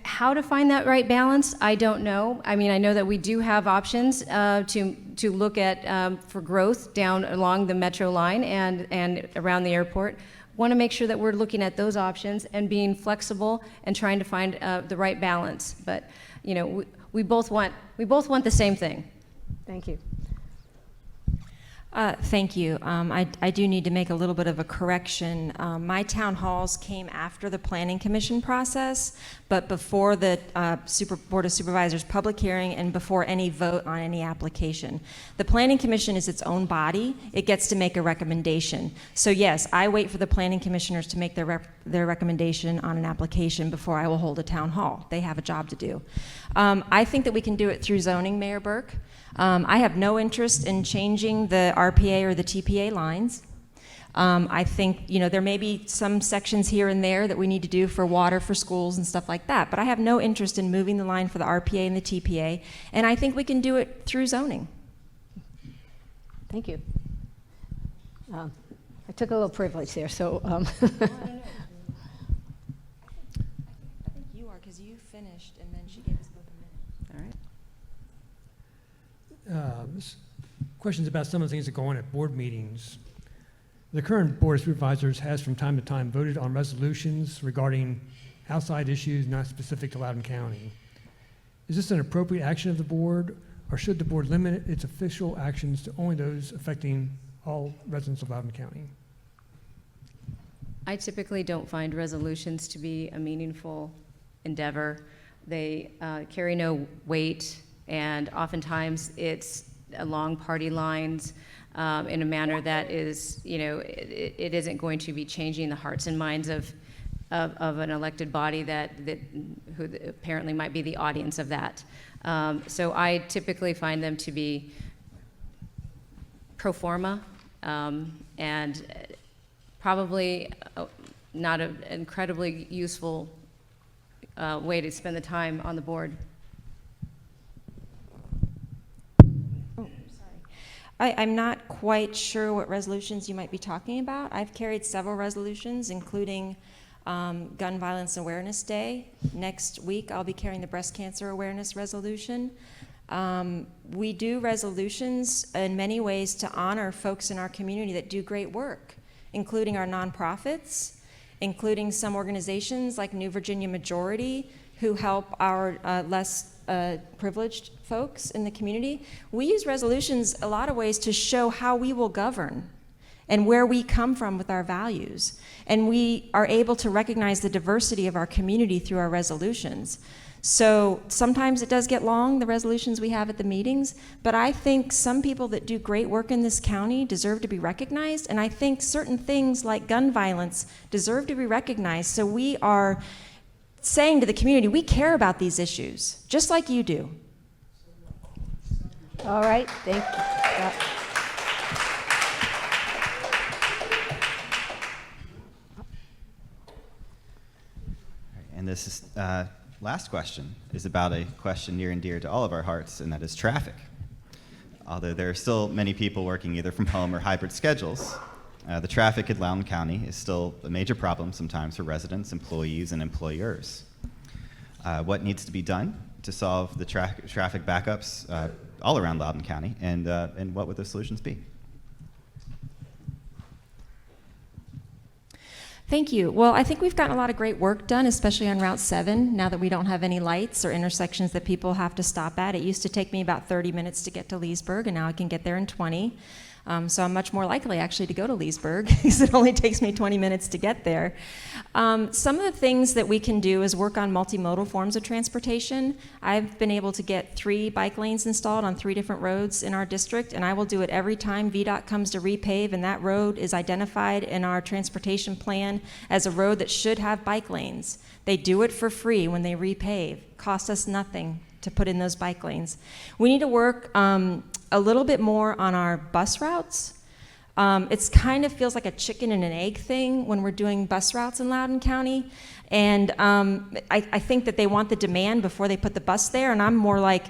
Speaker 4: how to find that right balance, I don't know. I mean, I know that we do have options to look at for growth down along the metro line and around the airport. Want to make sure that we're looking at those options and being flexible and trying to find the right balance. But we both want the same thing.
Speaker 2: Thank you.
Speaker 3: Thank you. I do need to make a little bit of a correction. My town halls came after the Planning Commission process, but before the Board of Supervisors public hearing and before any vote on any application. The Planning Commission is its own body. It gets to make a recommendation. So yes, I wait for the Planning Commissioners to make their recommendation on an application before I will hold a town hall. They have a job to do. I think that we can do it through zoning, Mayor Burke. I have no interest in changing the RPA or the TPA lines. I think, there may be some sections here and there that we need to do for water for schools and stuff like that, but I have no interest in moving the line for the RPA and the TPA, and I think we can do it through zoning.
Speaker 2: Thank you. I took a little privilege there, so.
Speaker 3: I think you are, because you finished, and then she gave us both a minute.
Speaker 2: All right.
Speaker 6: Questions about some of the things that go on at board meetings. The current Board of Supervisors has from time to time voted on resolutions regarding outside issues not specific to Loudoun County. Is this an appropriate action of the board, or should the board limit its official actions to only those affecting all residents of Loudoun County?
Speaker 4: I typically don't find resolutions to be a meaningful endeavor. They carry no weight, and oftentimes it's along party lines in a manner that is, it isn't going to be changing the hearts and minds of an elected body who apparently might be the audience of that. So I typically find them to be pro forma and probably not an incredibly useful way to spend the time on the board.
Speaker 3: I'm not quite sure what resolutions you might be talking about. I've carried several resolutions, including Gun Violence Awareness Day. Next week, I'll be carrying the Breast Cancer Awareness Resolution. We do resolutions in many ways to honor folks in our community that do great work, including our nonprofits, including some organizations like New Virginia Majority, who help our less privileged folks in the community. We use resolutions a lot of ways to show how we will govern and where we come from with our values. And we are able to recognize the diversity of our community through our resolutions. So sometimes it does get long, the resolutions we have at the meetings, but I think some people that do great work in this county deserve to be recognized, and I think certain things like gun violence deserve to be recognized. So we are saying to the community, we care about these issues, just like you do.
Speaker 2: All right, thank you.
Speaker 7: And this is, last question is about a question near and dear to all of our hearts, and that is traffic. Although there are still many people working either from home or hybrid schedules, the traffic in Loudoun County is still a major problem sometimes for residents, employees, and employers. What needs to be done to solve the traffic backups all around Loudoun County, and what would the solutions be?
Speaker 3: Thank you. Well, I think we've gotten a lot of great work done, especially on Route 7, now that we don't have any lights or intersections that people have to stop at. It used to take me about 30 minutes to get to Leesburg, and now I can get there in 20. So I'm much more likely actually to go to Leesburg because it only takes me 20 minutes to get there. Some of the things that we can do is work on multimodal forms of transportation. I've been able to get 3 bike lanes installed on 3 different roads in our district, and I will do it every time VDOT comes to repave and that road is identified in our transportation plan as a road that should have bike lanes. They do it for free when they repave. Costs us nothing to put in those bike lanes. We need to work a little bit more on our bus routes. It's kind of feels like a chicken and an egg thing when we're doing bus routes in Loudoun County. And I think that they want the demand before they put the bus there, and I'm more like,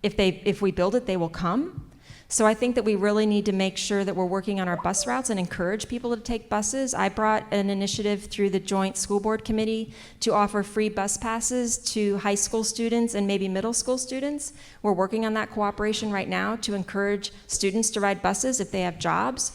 Speaker 3: if we build it, they will come. So I think that we really need to make sure that we're working on our bus routes and encourage people to take buses. I brought an initiative through the Joint School Board Committee to offer free bus passes to high school students and maybe middle school students. We're working on that cooperation right now to encourage students to ride buses if they have jobs.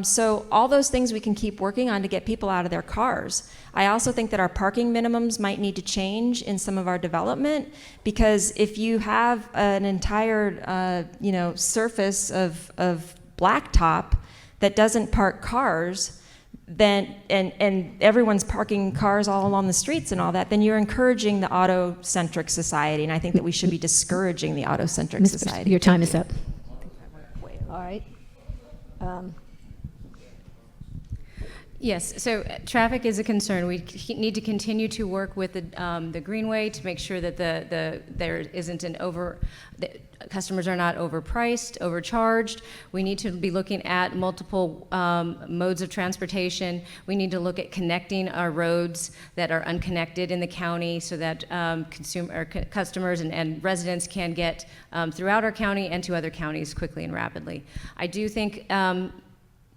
Speaker 3: So all those things we can keep working on to get people out of their cars. I also think that our parking minimums might need to change in some of our development, because if you have an entire surface of blacktop that doesn't park cars, then and everyone's parking cars all along the streets and all that, then you're encouraging the auto-centric society, and I think that we should be discouraging the auto-centric society.
Speaker 2: Your time is up. All right.
Speaker 4: Yes, so traffic is a concern. We need to continue to work with the Greenway to make sure that there isn't that customers are not overpriced, overcharged. We need to be looking at multiple modes of transportation. We need to look at connecting our roads that are unconnected in the county so that customers and residents can get throughout our county and to other counties quickly and rapidly. I do think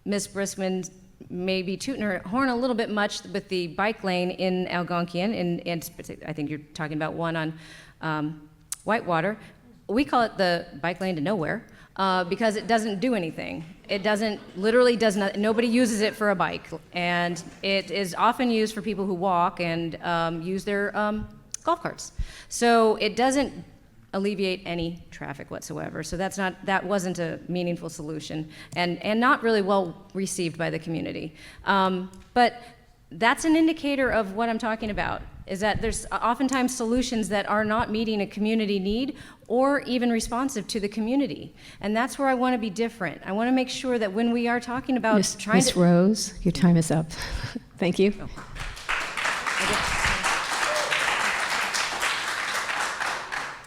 Speaker 4: Ms. Briskman may be tooting her horn a little bit much with the bike lane in Algonkian, and I think you're talking about one on Whitewater. We call it the bike lane to nowhere because it doesn't do anything. It literally does not, nobody uses it for a bike, and it is often used for people who walk and use their golf carts. So it doesn't alleviate any traffic whatsoever. So that wasn't a meaningful solution and not really well received by the community. But that's an indicator of what I'm talking about, is that there's oftentimes solutions that are not meeting a community need or even responsive to the community. And that's where I want to be different. I want to make sure that when we are talking about
Speaker 2: Ms. Rose, your time is up. Thank you.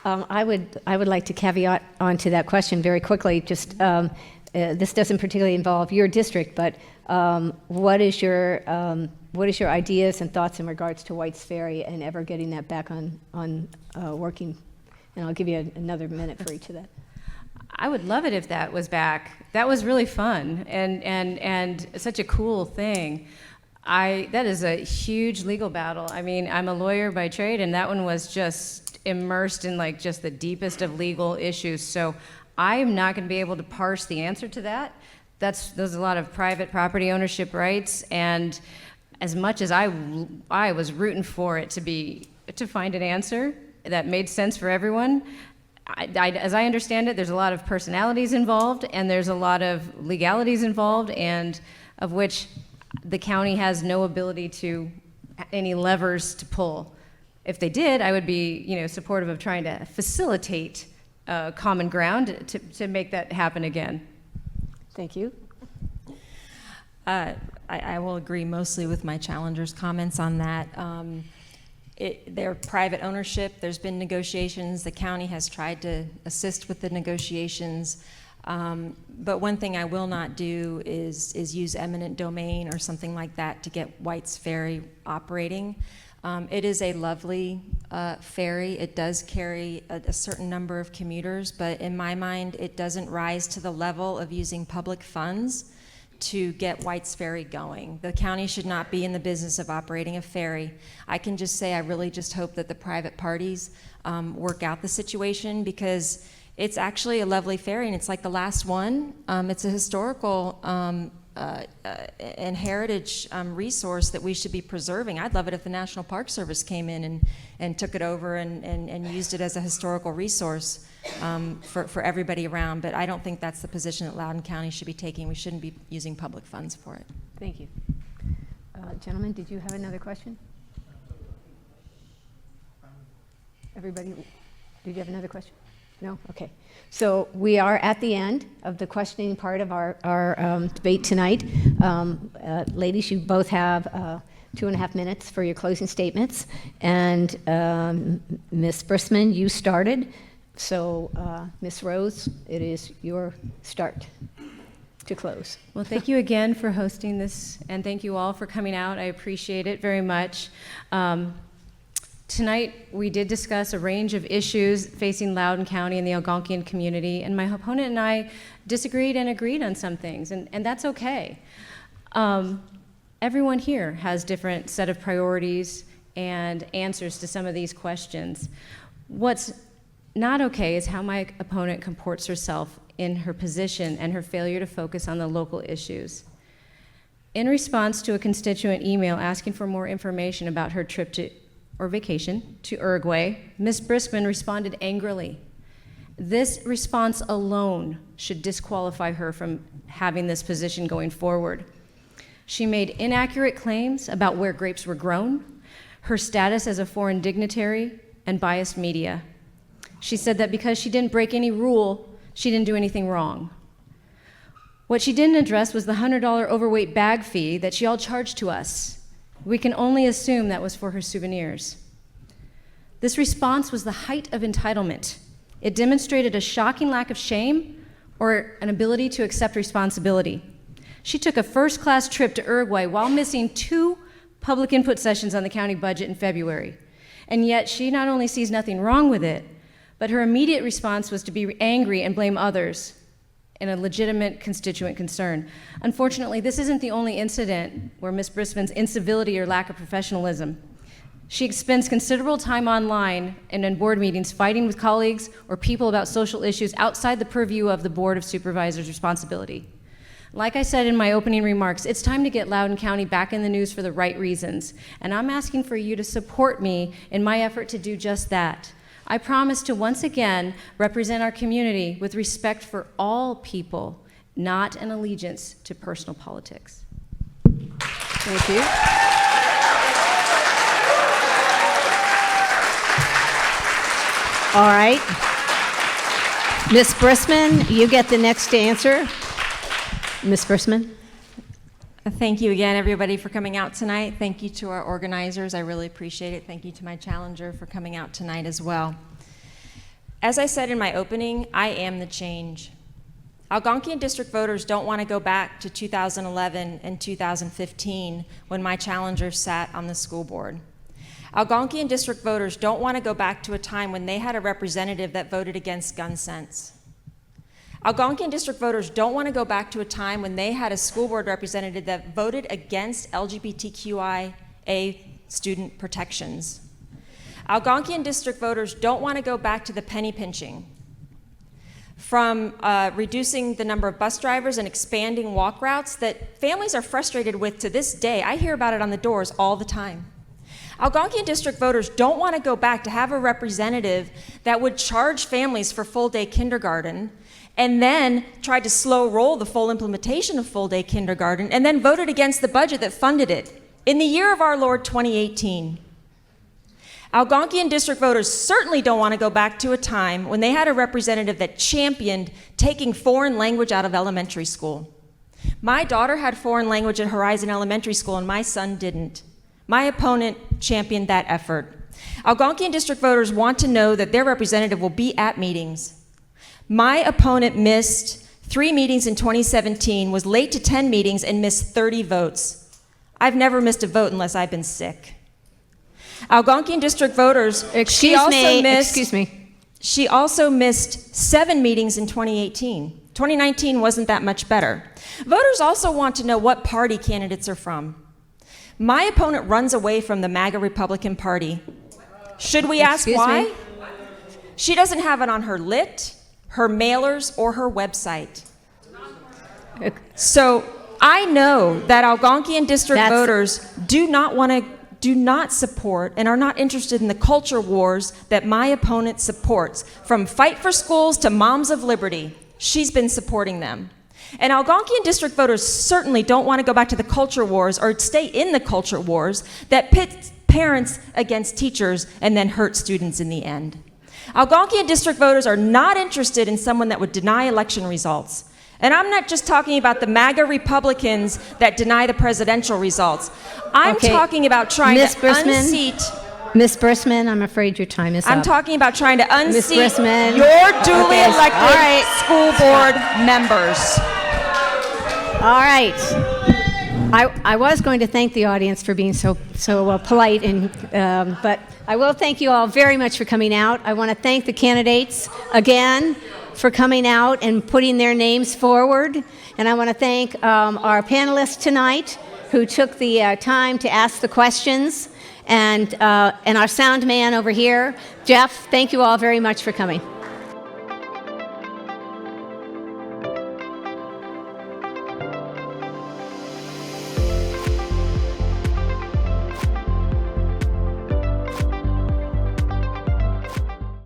Speaker 2: I would like to caveat onto that question very quickly. Just this doesn't particularly involve your district, but what is your ideas and thoughts in regards to White's Ferry and ever getting that back on working? And I'll give you another minute for each of that.
Speaker 4: I would love it if that was back. That was really fun and such a cool thing. That is a huge legal battle. I mean, I'm a lawyer by trade, and that one was just immersed in like just the deepest of legal issues. So I'm not going to be able to parse the answer to that. There's a lot of private property ownership rights, and as much as I was rooting for it to find an answer that made sense for everyone, as I understand it, there's a lot of personalities involved, and there's a lot of legalities involved, and of which the county has no ability to any levers to pull. If they did, I would be, supportive of trying to facilitate common ground to make that happen again.
Speaker 2: Thank you.
Speaker 3: I will agree mostly with my challenger's comments on that. They're private ownership. There's been negotiations. The county has tried to assist with the negotiations. But one thing I will not do is use eminent domain or something like that to get White's Ferry operating. It is a lovely ferry. It does carry a certain number of commuters, but in my mind, it doesn't rise to the level of using public funds to get White's Ferry going. The county should not be in the business of operating a ferry. I can just say I really just hope that the private parties work out the situation, because it's actually a lovely ferry, and it's like the last one. It's a historical and heritage resource that we should be preserving. I'd love it if the National Park Service came in and took it over and used it as a historical resource for everybody around, but I don't think that's the position that Loudoun County should be taking. We shouldn't be using public funds for it.
Speaker 2: Thank you. Gentlemen, did you have another question? Everybody, did you have another question? No? Okay. So we are at the end of the questioning part of our debate tonight. Ladies, you both have 2.5 minutes for your closing statements. And Ms. Briskman, you started. So Ms. Rose, it is your start to close.
Speaker 4: Well, thank you again for hosting this, and thank you all for coming out. I appreciate it very much. Tonight, we did discuss a range of issues facing Loudoun County and the Algonkian community, and my opponent and I disagreed and agreed on some things, and that's okay. Everyone here has different set of priorities and answers to some of these questions. What's not okay is how my opponent comports herself in her position and her failure to focus on the local issues. In response to a constituent email asking for more information about her trip or vacation to Uruguay, Ms. Briskman responded angrily, This response alone should disqualify her from having this position going forward. She made inaccurate claims about where grapes were grown, her status as a foreign dignitary, and biased media. She said that because she didn't break any rule, she didn't do anything wrong. What she didn't address was the $100 overweight bag fee that she all charged to us. We can only assume that was for her souvenirs. This response was the height of entitlement. It demonstrated a shocking lack of shame or an ability to accept responsibility. She took a first-class trip to Uruguay while missing 2 public input sessions on the county budget in February. And yet she not only sees nothing wrong with it, but her immediate response was to be angry and blame others in a legitimate constituent concern. Unfortunately, this isn't the only incident where Ms. Briskman's incivility or lack of professionalism. She spends considerable time online and in board meetings fighting with colleagues or people about social issues outside the purview of the Board of Supervisors' responsibility. Like I said in my opening remarks, it's time to get Loudoun County back in the news for the right reasons, and I'm asking for you to support me in my effort to do just that. I promise to once again represent our community with respect for all people, not an allegiance to personal politics.
Speaker 2: Thank you. All right. Ms. Briskman, you get the next answer. Ms. Briskman.
Speaker 3: Thank you again, everybody, for coming out tonight. Thank you to our organizers. I really appreciate it. Thank you to my challenger for coming out tonight as well. As I said in my opening, I am the change. Algonkian district voters don't want to go back to 2011 and 2015 when my challenger sat on the school board. Algonkian district voters don't want to go back to a time when they had a representative that voted against gun sense. Algonkian district voters don't want to go back to a time when they had a school board representative that voted against LGBTQIA student protections. Algonkian district voters don't want to go back to the penny pinching. From reducing the number of bus drivers and expanding walk routes that families are frustrated with to this day. I hear about it on the doors all the time. Algonkian district voters don't want to go back to have a representative that would charge families for full-day kindergarten and then tried to slow roll the full implementation of full-day kindergarten and then voted against the budget that funded it in the year of our Lord 2018. Algonkian district voters certainly don't want to go back to a time when they had a representative that championed taking foreign language out of elementary school. My daughter had foreign language at Horizon Elementary School and my son didn't. My opponent championed that effort. Algonkian district voters want to know that their representative will be at meetings. My opponent missed 3 meetings in 2017, was late to 10 meetings, and missed 30 votes. I've never missed a vote unless I've been sick. Algonkian district voters, she also missed 7 meetings in 2018. 2019 wasn't that much better. Voters also want to know what party candidates are from. My opponent runs away from the MAGA Republican Party. Should we ask why? She doesn't have it on her lit, her mailers, or her website. So I know that Algonkian district voters do not support and are not interested in the culture wars that my opponent supports. From Fight for Schools to Moms of Liberty, she's been supporting them. And Algonkian district voters certainly don't want to go back to the culture wars or stay in the culture wars that pit parents against teachers and then hurt students in the end. Algonkian district voters are not interested in someone that would deny election results. And I'm not just talking about the MAGA Republicans that deny the presidential results. I'm talking about trying to unseat...
Speaker 2: Ms. Briskman, I'm afraid your time is up.
Speaker 3: I'm talking about trying to unseat
Speaker 2: Briskman.
Speaker 3: your duly elected school board members.
Speaker 2: All right. I was going to thank the audience for being so polite, but I will thank you all very much for coming out. I want to thank the candidates again for coming out and putting their names forward. And I want to thank our panelists tonight who took the time to ask the questions. And our sound man over here, Jeff, thank you all very much for coming.